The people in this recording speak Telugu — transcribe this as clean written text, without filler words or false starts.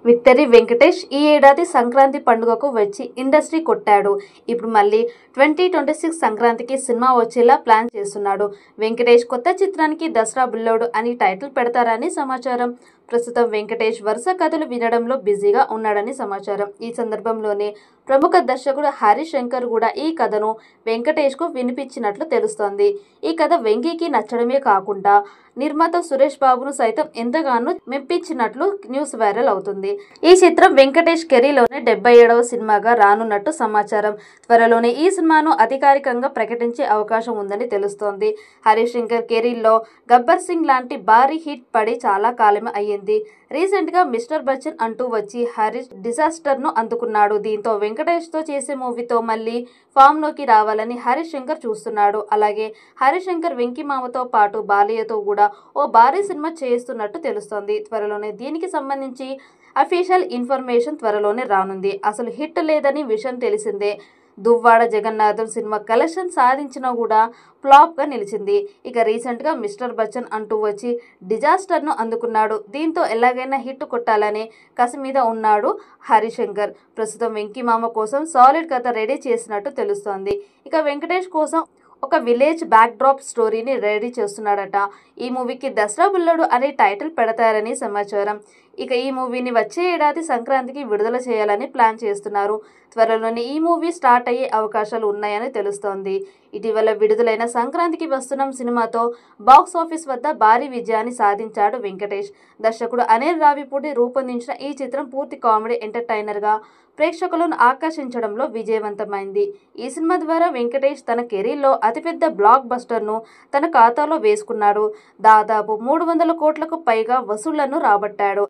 విక్టరీ వెంకటేష్ ఈ ఏడాది సంక్రాంతి పండుగకు వచ్చి ఇండస్ట్రీ కొట్టాడు. ఇప్పుడు మళ్ళీ 2026 సంక్రాంతికి సినిమా వచ్చేలా ప్లాన్ చేస్తున్నాడు. వెంకటేష్ కొత్త చిత్రానికి దసరా బుల్లోడు అని టైటిల్ పెడతారని సమాచారం. ప్రస్తుతం వెంకటేష్ వరుస కథలు వినడంలో బిజీగా ఉన్నాడని సమాచారం. ఈ సందర్భంలోనే ప్రముఖ దర్శకుడు హరీష్ శంకర్ కూడా ఈ కథను వెంకటేష్కు వినిపించినట్లు తెలుస్తోంది. ఈ కథ వెంకీకి నచ్చడమే కాకుండా నిర్మాత సురేష్ బాబును సైతం ఎంతగానో మెప్పించినట్లు న్యూస్ వైరల్ అవుతుంది. ఈ చిత్రం వెంకటేష్ కెరీర్లోనే 77వ సినిమాగా రానున్నట్టు సమాచారం. త్వరలోనే ఈ సినిమాను అధికారికంగా ప్రకటించే అవకాశం ఉందని తెలుస్తోంది. హరీష్ శంకర్ కెరీర్లో గబ్బర్ సింగ్ లాంటి భారీ హిట్ పడి చాలా కాలమే అయ్యింది. రీసెంట్ గా మిస్టర్ బచ్చన్ అంటూ వచ్చి హరీష్ డిజాస్టర్ ను అందుకున్నాడు. దీంతో వెంకటేష్ తో చేసే మూవీతో మళ్ళీ ఫామ్ లోకి రావాలని హరీష్ శంకర్ చూస్తున్నాడు. అలాగే హరీష్ శంకర్ వెంకీ మామతో పాటు బాలయ్యతో కూడా ఓ భారీ సినిమా చేస్తున్నట్టు తెలుస్తోంది. త్వరలోనే దీనికి సంబంధించి అఫీషియల్ ఇన్ఫర్మేషన్ త్వరలోనే రానుంది. అసలు హిట్ లేదని విషయం తెలిసిందే. దువ్వాడ జగన్నాథం సినిమా కలెక్షన్ సాధించినా కూడా ఫ్లాప్ గా నిలిచింది. ఇక రీసెంట్ గా మిస్టర్ బచ్చన్ అంటూ వచ్చి డిజాస్టర్ ను అందుకున్నాడు. దీంతో ఎలాగైనా హిట్ కొట్టాలనే కసి మీద ఉన్నాడు హరీష్ శంకర్. ప్రస్తుతం వెంకీ మామ కోసం సాలిడ్ కథ రెడీ చేసినట్టు తెలుస్తోంది. ఇక వెంకటేష్ కోసం ఒక విలేజ్ బ్యాక్ డ్రాప్ స్టోరీని రెడీ చేస్తున్నాడట. ఈ మూవీకి దసరా బుల్లోడు అనే టైటిల్ పెడతారని సమాచారం. ఇక ఈ మూవీని వచ్చే ఏడాది సంక్రాంతికి విడుదల చేయాలని ప్లాన్ చేస్తున్నారు. త్వరలోనే ఈ మూవీ స్టార్ట్ అయ్యే అవకాశాలు ఉన్నాయని తెలుస్తోంది. ఇటీవల విడుదలైన సంక్రాంతికి వస్తున్నాం సినిమాతో బాక్స్ ఆఫీస్ వద్ద భారీ విజయాన్ని సాధించాడు వెంకటేష్. దర్శకుడు అనిల్ రావిపూడి రూపొందించిన ఈ చిత్రం పూర్తి కామెడీ ఎంటర్టైనర్ గా ప్రేక్షకులను ఆకర్షించడంలో విజయవంతమైంది. ఈ సినిమా ద్వారా వెంకటేష్ తన కెరీర్లో అతిపెద్ద బ్లాక్ బస్టర్ను తన ఖాతాలో వేసుకున్నాడు. దాదాపు 300 కోట్లకు పైగా వసూళ్లను రాబట్టాడు.